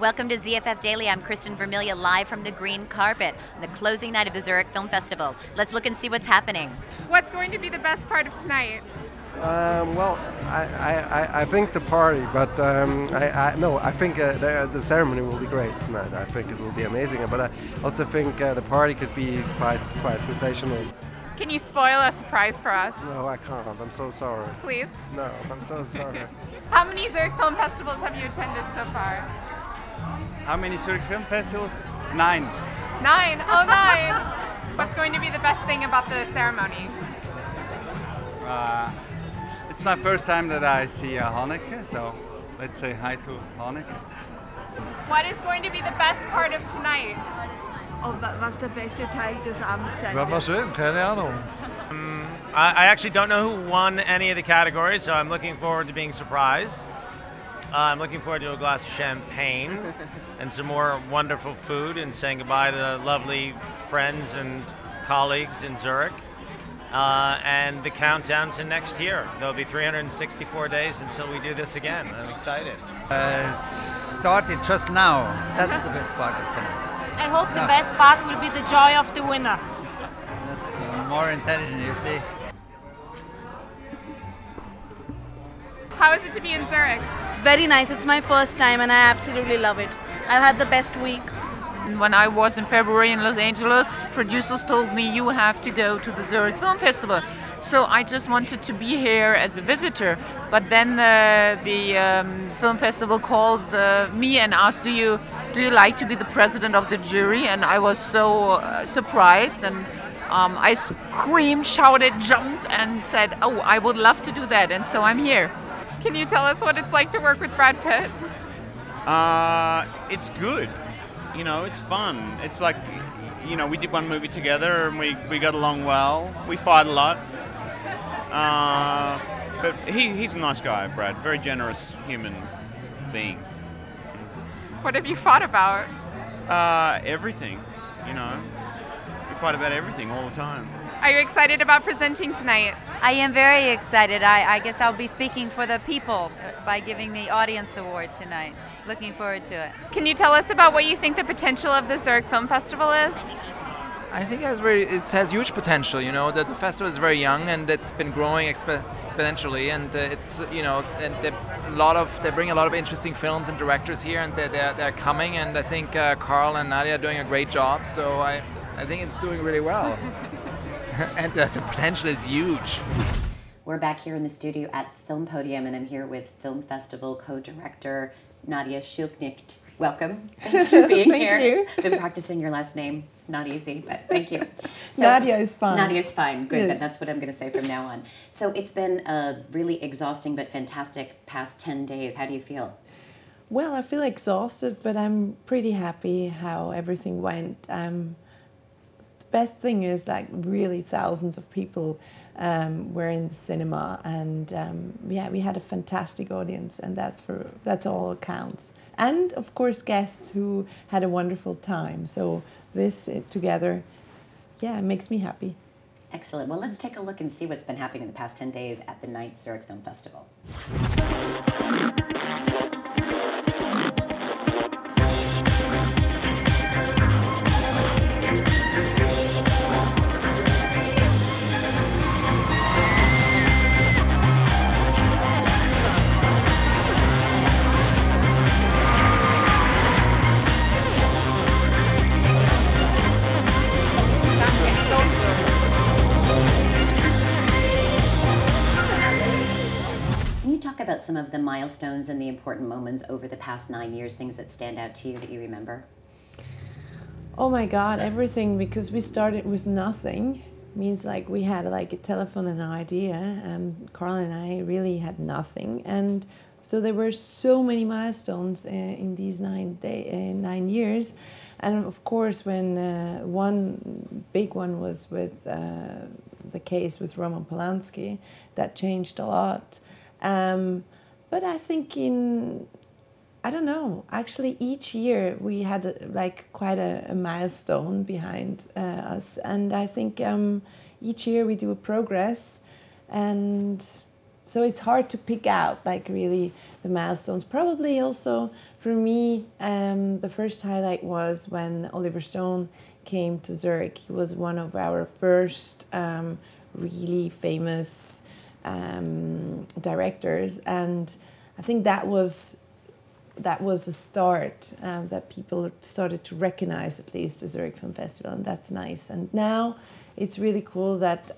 Welcome to ZFF Daily. I'm Kristen Vermilia, live from the green carpet on the closing night of the Zurich Film Festival. Let's look and see what's happening. What's going to be the best part of tonight? Well, I think the party, but I think the ceremony will be great tonight. I think it will be amazing, but I also think the party could be quite sensational. Can you spoil a surprise for us? No, I can't. I'm so sorry. Please? No, I'm so sorry. How many Zurich Film Festivals have you attended so far? How many Zurich Film Festivals? 9. 9? Oh, 9! What's going to be the best thing about the ceremony? It's my first time that I see Hanneke, so let's say hi to Hanneke. What is going to be the best part of tonight? Oh, was der beste Teil des Abends sein? Werden wir sehen, keine Ahnung. I actually don't know who won any of the categories, so I'm looking forward to being surprised. I'm looking forward to a glass of champagne and some more wonderful food and saying goodbye to lovely friends and colleagues in Zurich. And the countdown to next year. There'll be 364 days until we do this again. I'm excited. Started just now. That's the best part of tonight. I hope the best part will be the joy of the winner. That's more intelligent, you see. How is it to be in Zurich? Very nice. It's my first time and I absolutely love it. I've had the best week. When I was in February in Los Angeles, producers told me you have to go to the Zurich Film Festival. So I just wanted to be here as a visitor. But then the film festival called me and asked, do you like to be the president of the jury? And I was so surprised, and I screamed, shouted, jumped, and said, oh, I would love to do that. And so I'm here. Can you tell us what it's like to work with Brad Pitt? It's good. You know, it's fun. It's like, you know, we did one movie together and we got along well. We fight a lot. But he's a nice guy, Brad. Very generous human being. What have you fought about? Everything, you know. We fight about everything all the time. Are you excited about presenting tonight? I am very excited. I guess I'll be speaking for the people by giving the audience award tonight. Looking forward to it. Can you tell us about what you think the potential of the Zurich Film Festival is? I think it has huge potential. You know, the festival is very young and it's been growing exponentially, and it's, you know, and they bring a lot of interesting films and directors here, and they're coming, and I think Carl and Nadja are doing a great job. So I think it's doing really well, and the potential is huge. We're back here in the studio at Film Podium, and I'm here with Film Festival co-director Nadja Schildknecht. Welcome. Thanks for being here. Thank you. Been practicing your last name. It's not easy, but thank you. So, Nadja is fine. Nadja is fine. Good. Yes. That's what I'm going to say from now on. So it's been a really exhausting but fantastic past 10 days. How do you feel? Well, I feel exhausted, but I'm pretty happy how everything went. The best thing is that really thousands of people were in the cinema, and yeah, we had a fantastic audience, and that's all that counts. And of course, guests who had a wonderful time. So this together, yeah, makes me happy. Excellent. Well, let's take a look and see what's been happening in the past 10 days at the 9th Zurich Film Festival. About some of the milestones and the important moments over the past 9 years, things that stand out to you that you remember? Oh my God, everything, because we started with nothing. Means like we had like a telephone and an idea, and Carl and I really had nothing. And so there were so many milestones in these 9 years. And of course, when one big one was with the case with Roman Polanski, that changed a lot. But I think I don't know, actually each year we had like quite a milestone behind us, and I think each year we do a progress, and so it's hard to pick out like really the milestones. Probably also for me, the first highlight was when Oliver Stone came to Zurich. He was one of our first really famous directors, and I think that was a start, that people started to recognize at least the Zurich Film Festival, and that's nice. And now it's really cool that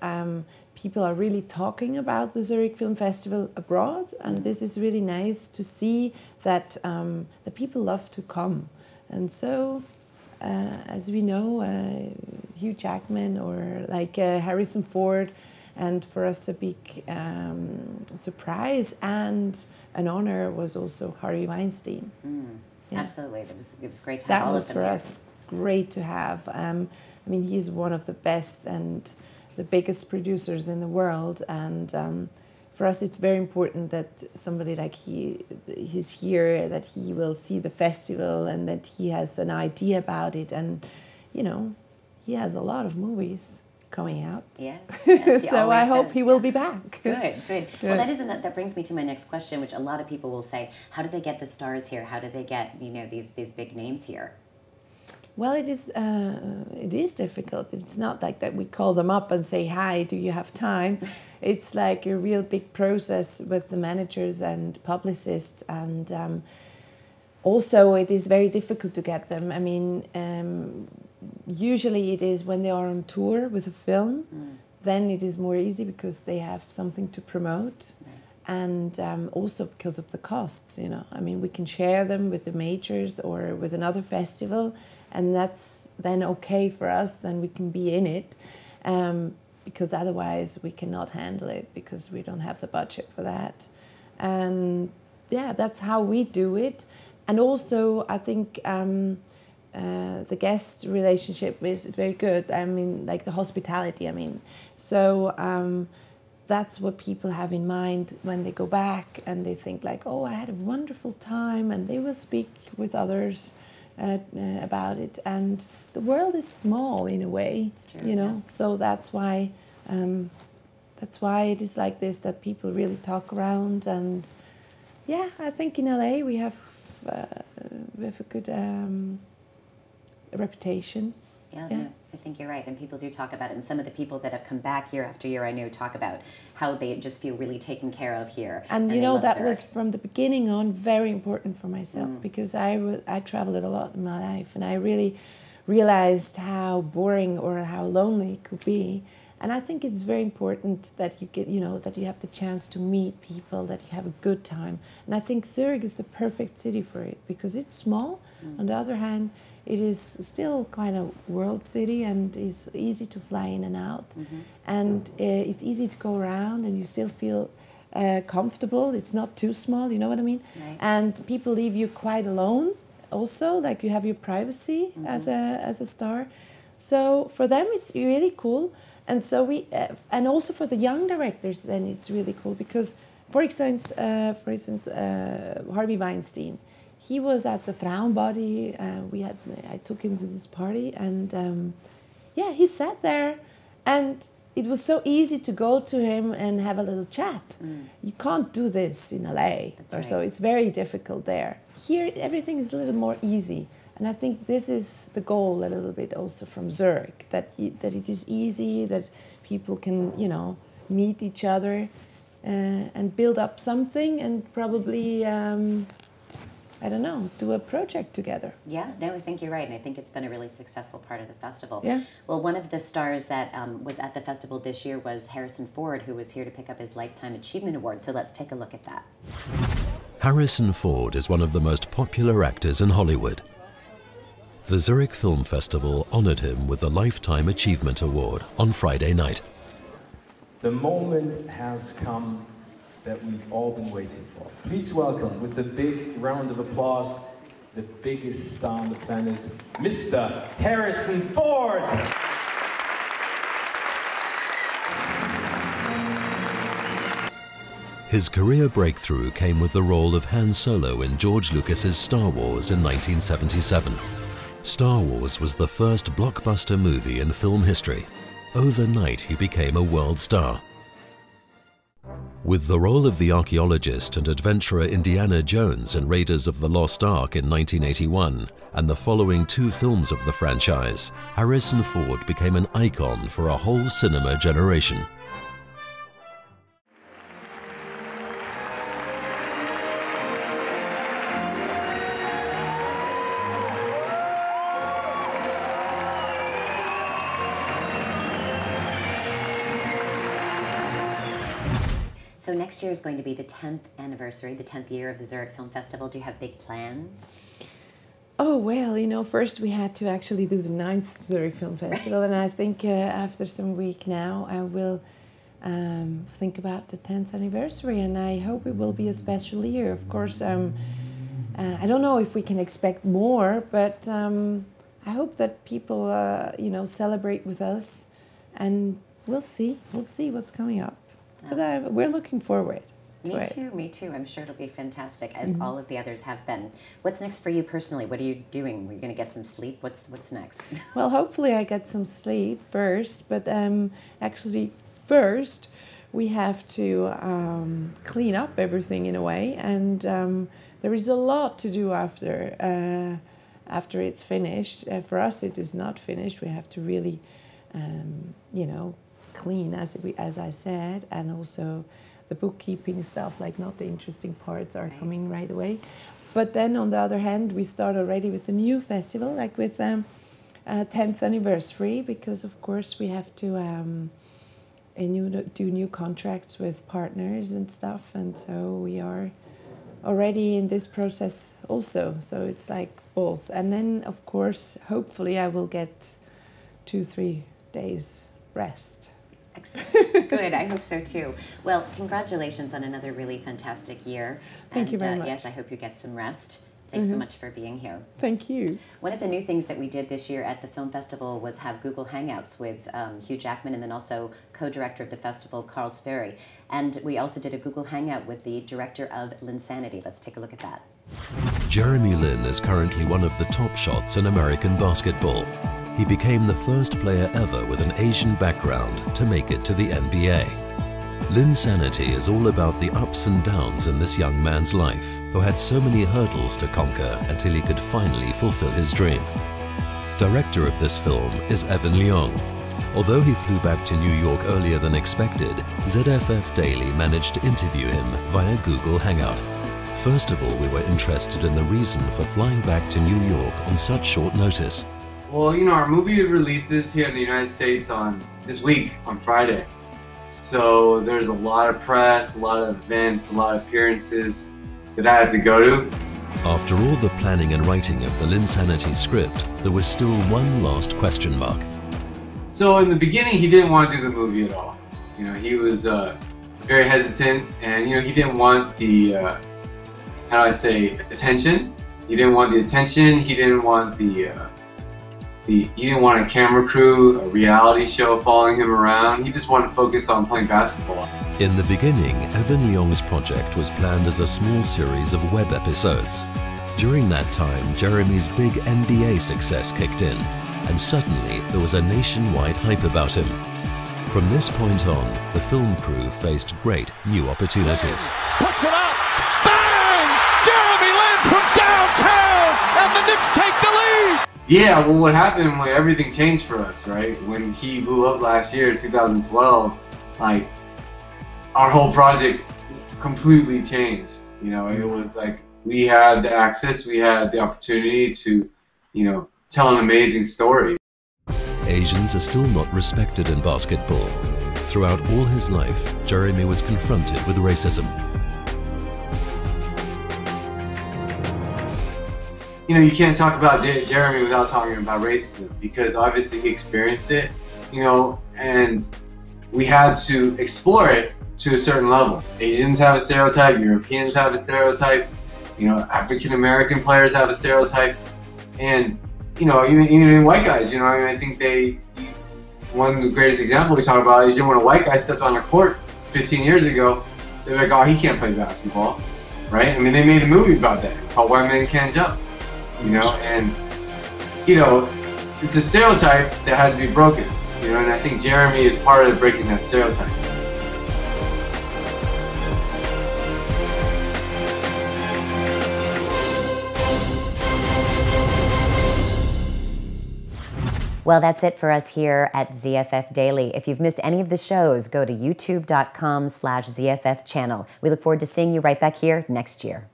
people are really talking about the Zurich Film Festival abroad, and this is really nice to see that the people love to come. And so, as we know, Hugh Jackman or like Harrison Ford, and for us a big surprise and an honor was also Harvey Weinstein. Yeah. Absolutely, it was great to have all of them. That was for us great to have. I mean, he's one of the best and the biggest producers in the world, and for us it's very important that somebody like he's here, that he will see the festival and that he has an idea about it, and you know, he has a lot of movies coming out. Yes, so I hope he will be back. Good. Well, that brings me to my next question, which a lot of people will say, how do they get the stars here? How do they get, you know, these big names here? Well, it is difficult. It's not like that we call them up and say, hi, do you have time? It's like a real big process with the managers and publicists, and also it is very difficult to get them. I mean, usually it is when they are on tour with a film, then it is more easy because they have something to promote, and also because of the costs, you know. I mean, we can share them with the majors or with another festival, and that's then okay for us, then we can be in it, because otherwise we cannot handle it because we don't have the budget for that. And yeah, that's how we do it. And also I think the guest relationship is very good. I mean, like the hospitality, I mean. So that's what people have in mind when they go back and they think like, oh, I had a wonderful time, and they will speak with others about it. And the world is small in a way, you know, so that's why it is like this, that people really talk around. And yeah, I think in LA we have a good reputation. Yeah, no, I think you're right, and people do talk about it, and some of the people that have come back year after year, I know, talk about how they just feel really taken care of here. And you know, that was from the beginning on very important for myself, because I traveled a lot in my life, and I really realized how boring or how lonely it could be. And I think it's very important that you get, you know, that you have the chance to meet people, that you have a good time. And I think Zurich is the perfect city for it, because it's small. On the other hand, it is still kind of world city, and it's easy to fly in and out. And it's easy to go around, and you still feel comfortable. It's not too small, you know what I mean? Right. And people leave you quite alone also, like you have your privacy as a star. So for them it's really cool. And so we, and also for the young directors, then it's really cool, because for instance, Harvey Weinstein, he was at the Frauenbody. I took him to this party, and yeah, he sat there, and it was so easy to go to him and have a little chat. You can't do this in LA, so it's very difficult there. Here, everything is a little more easy, and I think this is the goal a little bit also from Zurich, that it is easy, that people can, you know, meet each other and build up something, and probably. I don't know, do a project together. Yeah, no, I think you're right, and I think it's been a really successful part of the festival. Yeah. Well, one of the stars that was at the festival this year was Harrison Ford, who was here to pick up his Lifetime Achievement Award, so let's take a look at that. Harrison Ford is one of the most popular actors in Hollywood. The Zurich Film Festival honored him with the Lifetime Achievement Award on Friday night. The moment has come that we've all been waiting for. Please welcome, with a big round of applause, the biggest star on the planet, Mr. Harrison Ford! His career breakthrough came with the role of Han Solo in George Lucas's Star Wars in 1977. Star Wars was the first blockbuster movie in film history. Overnight, he became a world star. With the role of the archaeologist and adventurer Indiana Jones in Raiders of the Lost Ark in 1981, and the following 2 films of the franchise, Harrison Ford became an icon for a whole cinema generation. So next year is going to be the 10th anniversary, the 10th year of the Zurich Film Festival. Do you have big plans? Oh, well, you know, first we had to actually do the 9th Zurich Film Festival, and I think after some week now I will think about the 10th anniversary, and I hope it will be a special year. Of course, I don't know if we can expect more, but I hope that people, you know, celebrate with us, and we'll see what's coming up. But we're looking forward to it. Me too. I'm sure it'll be fantastic, as all of the others have been. What's next for you personally? What are you doing? Are you going to get some sleep? What's next? Well, hopefully I get some sleep first, but actually first we have to clean up everything in a way, and there is a lot to do after it's finished. For us, it is not finished. We have to really, you know, clean, as I said, and also the bookkeeping stuff, like not the interesting parts are coming right away. But then on the other hand, we start already with the new festival, like with 10th anniversary, because of course we have to do new contracts with partners and stuff, and so we are already in this process also, so it's like both. And then of course, hopefully I will get 2-3 days rest. Excellent. Good, I hope so too. Well, congratulations on another really fantastic year. Thank you very much. Yes, I hope you get some rest. Thanks so much for being here. Thank you. One of the new things that we did this year at the film festival was have Google Hangouts with Hugh Jackman, and then also co-director of the festival, Carl Sperry. And we also did a Google Hangout with the director of Linsanity. Let's take a look at that. Jeremy Lin is currently one of the top shots in American basketball. He became the first player ever with an Asian background to make it to the NBA. Linsanity is all about the ups and downs in this young man's life, who had so many hurdles to conquer until he could finally fulfill his dream. Director of this film is Evan Leong. Although he flew back to New York earlier than expected, ZFF Daily managed to interview him via Google Hangout. First of all, we were interested in the reason for flying back to New York on such short notice. Well, you know, our movie releases here in the United States on this week, on Friday. So there's a lot of press, a lot of events, a lot of appearances that I had to go to. After all the planning and writing of the Linsanity script, there was still one last question mark. So in the beginning, he didn't want to do the movie at all. You know, he was very hesitant, and you know, he didn't want the, how do I say, attention. He didn't want the attention. He didn't want he didn't want a camera crew, a reality show following him around. He just wanted to focus on playing basketball. In the beginning, Evan Leong's project was planned as a small series of web episodes. During that time, Jeremy's big NBA success kicked in, and suddenly there was a nationwide hype about him. From this point on, the film crew faced great new opportunities. Puts it up! Bang! Jeremy Lin from downtown! And the Knicks take the lead! Yeah, well, what happened when everything changed for us, right? When he blew up last year, 2012, like, our whole project completely changed. You know, it was like we had the access, we had the opportunity to, you know, tell an amazing story. Asians are still not respected in basketball. Throughout all his life, Jeremy was confronted with racism. You know, you can't talk about Jeremy without talking about racism, because obviously he experienced it, you know, and we had to explore it to a certain level. Asians have a stereotype, Europeans have a stereotype, you know, African American players have a stereotype, and, you know, even white guys, you know, I mean, I think one of the greatest examples we talk about is when a white guy stepped on a court 15 years ago, they're like, oh, he can't play basketball, right? I mean, they made a movie about that. It's called White Men Can't Jump. You know, and, you know, it's a stereotype that had to be broken, you know, and I think Jeremy is part of breaking that stereotype. Well, that's it for us here at ZFF Daily. If you've missed any of the shows, go to youtube.com/ZFF channel. We look forward to seeing you right back here next year.